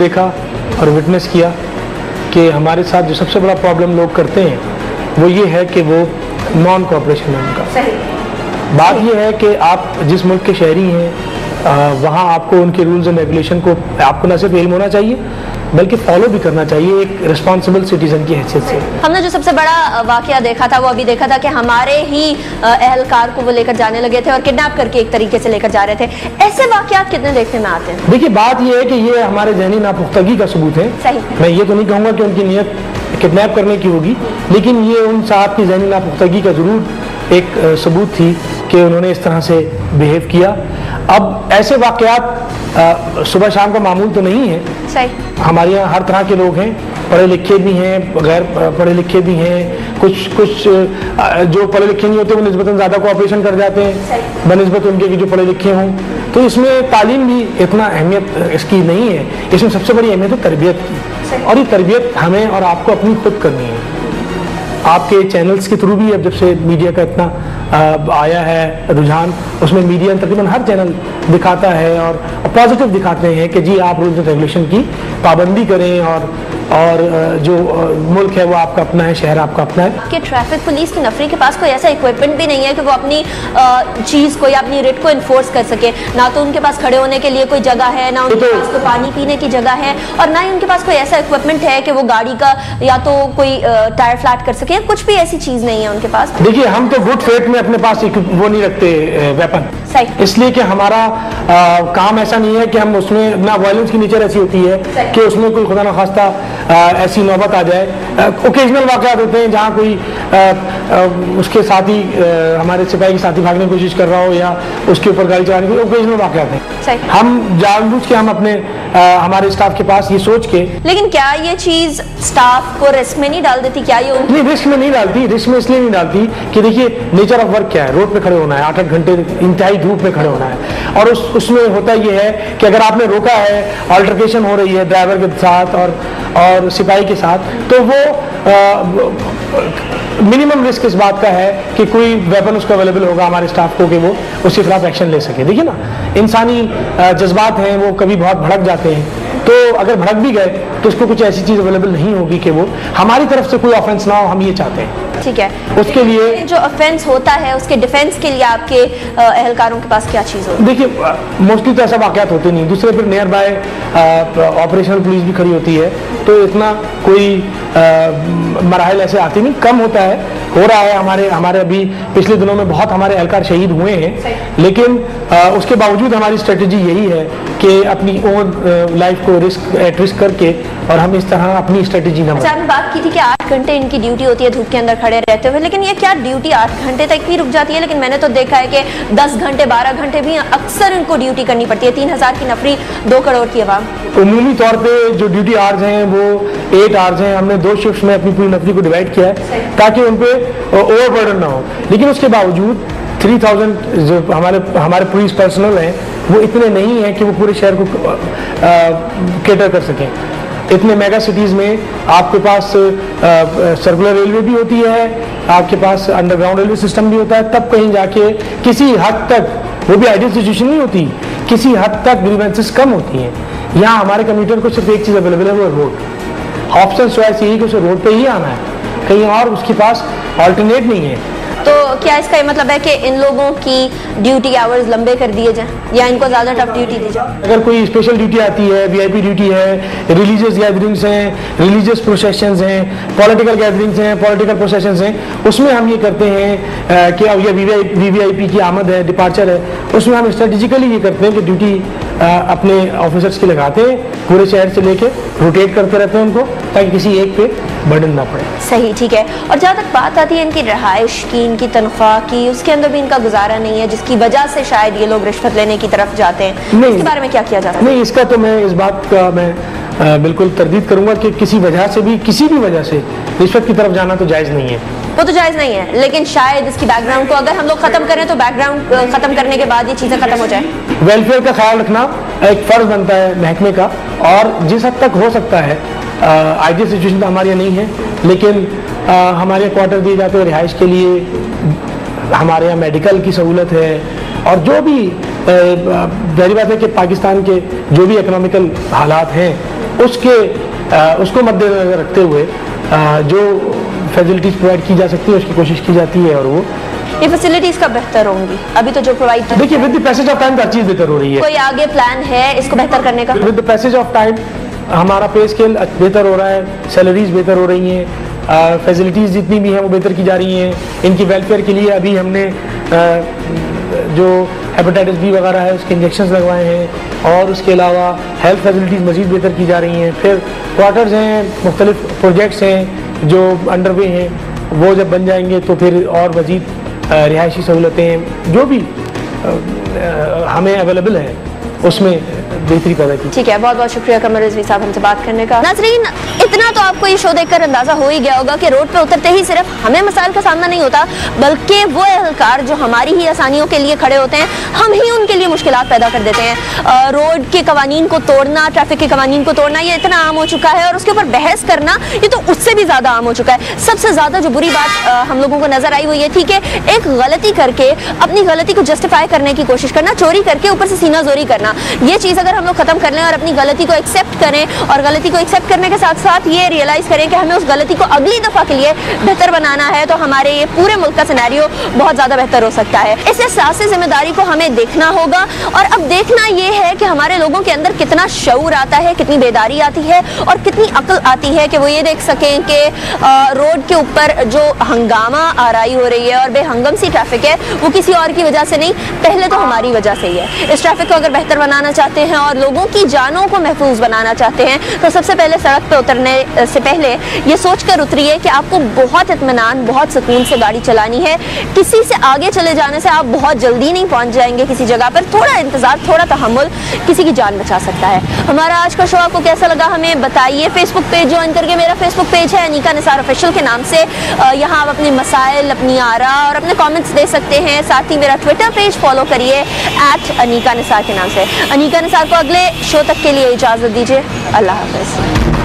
देखा और विटनेस किया कि हमारे साथ जो सबसे बड़ा प्रॉब्लम लोग करते हैं वो ये है कि वो नॉन कोऑपरेशन है उनका। सही। बात ये है कि आप जिस मुल्क के शहरी हैं वहाँ आपको उनके रूल्स एंड रेगुलेशन को आपको न सिर्फ इल्म होना चाहिए बल्कि फॉलो भी करना चाहिए एक रिस्पॉन्सिबल सिटीजन की हैसियत से। हमने जो सबसे बड़ा वाकया देखा था वो अभी देखा था कि हमारे ही अहलकार को वो लेकर जाने लगे थे और किडनैप करके एक तरीके से लेकर जा रहे थे। ऐसे वाकयात कितने देखने में आते हैं? देखिए बात ये है कि ये हमारे जहनी नापुख्तगी का सबूत है। सही। मैं ये तो नहीं कहूँगा कि उनकी नीयत किडनैप करने की होगी, लेकिन ये उन साहब की जहनी नापुख्तगी का ज़रूर एक सबूत थी कि उन्होंने इस तरह से बिहेव किया। अब ऐसे वाकयात सुबह शाम का मामूल तो नहीं है। सही। हमारे यहाँ हर तरह के लोग हैं, पढ़े लिखे भी हैं, गैर पढ़े लिखे भी हैं, कुछ जो पढ़े लिखे नहीं होते वो निस्बतन ज़्यादा कोऑपरेशन कर जाते हैं बनिस्बत उनके कि जो पढ़े लिखे हों। तो इसमें तालीम भी इतना अहमियत इसकी नहीं है, इसमें सबसे बड़ी अहमियत है तरबियत की, और ये तरबियत हमें और आपको अपनी खुद करनी है। आपके चैनल्स के थ्रू भी अब जब से मीडिया का इतना आया है रुझान, उसमें मीडिया तकरीबन हर चैनल दिखाता है और पॉजिटिव दिखाते हैं कि जी आप रूल्स एंड रेगुलेशन की पाबंदी करें और जो मुल्क है वो आपका अपना है, शहर आपका अपना है। कि ट्रैफिक पुलिस की नफरी के पास कोई ऐसा इक्विपमेंट भी नहीं है कि वो अपनी चीज़ को या अपनी रेट को इन्फोर्स कर सके। ना तो उनके पास खड़े होने के लिए कोई जगह है, ना उनके पास कोई पानी पीने की जगह है, और ना ही उनके पास कोई ऐसा इक्विपमेंट है कि वो गाड़ी का या तो कोई टायर फ्लैट कर सके। कुछ भी ऐसी चीज़ नहीं है उनके पास। देखिए हम तो गुड फेथ में अपने पास वो नहीं रखते वेपन, सही। इसलिए कि हमारा काम ऐसा नहीं है कि हम उसमें ना वायलेंस की नेचर ऐसी होती है कि उसमें कोई खुदा न खास्ता ऐसी नौबत आ जाए। ओकेजनल वाक़यात होते हैं जहाँ कोई उसके साथी हमारे सिपाही के साथी भागने की कोशिश कर रहा हो या उसके ऊपर गाड़ी चलाने की, ओकेजनल वाक़यात हैं। हम जानबूझ के हम अपने हमारे स्टाफ के पास ये सोच के। लेकिन क्या ये चीज़ स्टाफ को रिस्क में नहीं डाल देती? क्या ये नहीं, रिस्क में नहीं डालती। रिस्क में इसलिए नहीं डालती कि देखिए नेचर ऑफ वर्क क्या है, रोड पे खड़े होना है, 8-8 घंटे इंतहाई धूप में खड़े होना है, और उसमें होता ये है कि अगर आपने रोका है, अल्टरकेशन हो रही है ड्राइवर के साथ और सिपाही के साथ, तो वो मिनिमम रिस्क इस बात का है कि कोई वेपन उसको अवेलेबल होगा हमारे स्टाफ को कि वो उसके खिलाफ एक्शन ले सके। देखिए ना, इंसानी जज्बात हैं वो कभी बहुत भड़क जाते हैं, तो अगर भड़क भी गए तो उसको कुछ ऐसी चीज़ अवेलेबल नहीं होगी कि वो हमारी तरफ से कोई ऑफेंस ना हो, हम ये चाहते हैं। ठीक है, उसके लिए जो ऑफेंस होता है उसके डिफेंस के लिए आपके एहलकारों के पास क्या चीज़ होती है? देखिए मोस्टली तो ऐसा वाक़यात होते नहीं, दूसरे फिर नियर बाय ऑपरेशनल पुलिस भी खड़ी होती है, तो इतना कोई मराहल ऐसे आती नहीं, कम होता है, हो रहा है। हमारे अभी पिछले दिनों में बहुत हमारे एहलकार शहीद हुए हैं, लेकिन उसके बावजूद हमारी स्ट्रेटजी यही है कि अपनी ओन लाइफ को रिस्क करके और हम इस तरह अपनी स्ट्रेटजी ना। अच्छा, आपने बात की थी कि 8 घंटे इनकी ड्यूटी होती है धूप के अंदर खड़े रहते हुए, लेकिन ये क्या ड्यूटी 8 घंटे तक भी रुक जाती है? लेकिन मैंने तो देखा है कि 10 घंटे 12 घंटे भी अक्सर इनको ड्यूटी करनी पड़ती है। 3000 की नफरी, 2 करोड़ की आवाम। उमूमी तौर पे जो ड्यूटी आवर्स हैं वो 8 आवर्स हैं। हमने 2 शिफ्ट में अपनी पूरी नफरी को डिवाइड किया है ताकि उन पर ओवरबर्डन ना हो, लेकिन उसके बावजूद 3000 जो हमारे पुलिस पर्सनल हैं वो इतने नहीं हैं कि वो पूरे शहर को कैटर कर सकें। इतने मेगा सिटीज़ में आपके पास सर्कुलर रेलवे भी होती है, आपके पास अंडरग्राउंड रेलवे सिस्टम भी होता है, तब कहीं जाके किसी हद तक, वो भी आइडियल सिचुएशन नहीं होती, किसी हद तक ग्रीवेंसेस कम होती हैं। यहाँ हमारे कम्यूटर को सिर्फ एक चीज़ अवेलेबल है, वो रोड। ऑप्शन चॉइस यही कि उसे रोड पे ही आना है, कहीं और उसके पास ऑल्टरनेट नहीं है। तो क्या इसका ये मतलब है कि इन लोगों की ड्यूटी आवर्स लंबे कर दिए जाएं या इनको ज़्यादा टफ ड्यूटी दी जाए? अगर कोई स्पेशल ड्यूटी आती है, वीआईपी ड्यूटी है, रिलीजियस गैदरिंग्स हैं, रिलीजियस प्रोसेशंस हैं, पॉलिटिकल गैदरिंग्स हैं, पॉलिटिकल प्रोसेशंस हैं, उसमें हम ये करते हैं कि अब ये वीवीआईपी की आमद है, डिपार्चर है, उसमें हम स्ट्रेटेजिकली ये करते हैं कि ड्यूटी अपने ऑफिसर्स की लगाते हैं, पूरे शहर से लेके रोटेट करते रहते हैं उनको, ताकि किसी एक पे बर्डन ना पड़े। सही, ठीक है। और जहाँ तक बात आती है इनकी रहाइश की, इनकी तनख्वाह की, उसके अंदर भी इनका गुजारा नहीं है, जिसकी वजह से शायद ये लोग रिश्वत लेने की तरफ जाते हैं। इसके बारे में क्या किया जा रहा है? नहीं, इसका तो मैं इस बात का मैं बिल्कुल तरदीद करूंगा कि किसी वजह से भी, किसी भी वजह से रिश्वत की तरफ जाना तो जायज़ नहीं है। वो तो जायज़ नहीं है, लेकिन शायद इसकी बैकग्राउंड को अगर हम लोग खत्म करें तो बैकग्राउंड खत्म करने के बाद ये चीज़ें खत्म हो जाए। वेलफेयर का ख्याल रखना एक फ़र्ज बनता है महकमे का, और जिस हद तक हो सकता है, आइडियल सिचुएशन तो हमारे यहाँ नहीं है, लेकिन हमारे क्वार्टर दिए जाते हैं रिहाइश के लिए, हमारे यहाँ मेडिकल की सहूलत है, और जो भी जाहिर बात है कि पाकिस्तान के जो भी इकोनॉमिकल हालात हैं उसको मद्देनजर रखते हुए जो फैसिलिटीज़ प्रोवाइड की जा सकती है उसकी कोशिश की जाती है। और वो ये फैसिलिटीज कब बेहतर होंगी? अभी तो जो प्रोवाइड देखिए with the passage of time हर चीज़ बेहतर हो रही है। कोई आगे प्लान है इसको बेहतर करने का? With the passage of time हमारा पे स्केल बेहतर हो रहा है, सैलरीज बेहतर हो रही हैं, फैसिलिटीज़ जितनी भी हैं वो बेहतर की जा रही हैं। इनकी वेलफेयर के लिए अभी हमने जो हेपेटाइटिस बी वगैरह है उसके इंजेक्शंस लगवाए हैं और उसके अलावा हेल्थ फैसिलिटीज़ मज़ीद बेहतर की जा रही हैं। फिर क्वार्टर्स हैं, मुख्तलिफ प्रोजेक्ट्स हैं जो अंडरवे हैं, वो जब बन जाएंगे तो फिर और मज़ीद रिहायशी सहूलतें जो भी हमें अवेलेबल है उसमें बेहतरी पैदा की। ठीक है, बहुत बहुत शुक्रिया कमर रिजवी साहब हमसे बात करने का। नाज़रीन, इतना तो आपको ये शो देखकर अंदाजा हो ही गया होगा कि रोड पे उतरते ही सिर्फ हमें मसाइल का सामना नहीं होता, बल्कि वो एहलकार जो हमारी ही आसानियों के लिए खड़े होते हैं, हम ही उनके लिए मुश्किलात पैदा कर देते हैं। रोड के कवानीन को तोड़ना, ट्रैफिक के कवानीन को तोड़ना, ये इतना आम हो चुका है और उसके ऊपर बहस करना ये तो उससे भी ज्यादा आम हो चुका है। सबसे ज्यादा जो बुरी बात हम लोगों को नजर आई वो ये थी कि एक गलती करके अपनी गलती को जस्टिफाई करने की कोशिश करना, चोरी करके ऊपर से सीना जोरी करना। ये चीज अगर हम लोग खत्म कर लें और अपनी गलती को एक्सेप्ट करें और गलती को एक्सेप्ट करने के साथ साथ ये रियलाइज करें कि हमें उस गलती को अगली दफा के लिए बेहतर बनाना है, तो हमारे ये पूरे मुल्क का सिनेरियो बहुत ज्यादा बेहतर हो सकता है। इस एहसास जिम्मेदारी को हमें देखना होगा और अब देखना ये है कि हमारे लोगों के अंदर कितना शऊर आता है, कितनी बेदारी आती है और कितनी अक्ल आती है कि वो ये देख सकें कि रोड के ऊपर जो हंगामा आराई हो रही है और बेहंगम सी ट्रैफिक है वो किसी और की वजह से नहीं, पहले तो हमारी वजह से ही है। इस ट्रैफिक को अगर बेहतर बनाना चाहते हैं और लोगों की जानों को महफूज बनाना चाहते हैं तो सबसे पहले सड़क पे उतरने से पहले ये सोचकर उतरिए कि आपको बहुत इत्मीनान, बहुत सुकून से गाड़ी चलानी है। किसी से आगे चले जाने से आप बहुत जल्दी नहीं पहुंच जाएंगे किसी जगह पर, थोड़ा इंतजार, थोड़ा तहम्मुल किसी की जान बचा सकता है। हमारा आज का शो आपको कैसा लगा हमें बताइए। फेसबुक पेज ज्वाइन करके, मेरा फेसबुक पेज है अनीका निसार ऑफिशियल के नाम से, यहाँ आप अपने मसाइल, अपनी आरा और अपने कॉमेंट्स दे सकते हैं। साथ ही मेरा ट्विटर पेज फॉलो करिए @अनीका निसार के नाम से। अनीका निसार को अगले शो तक के लिए इजाजत दीजिए। अल्लाह हाफिज।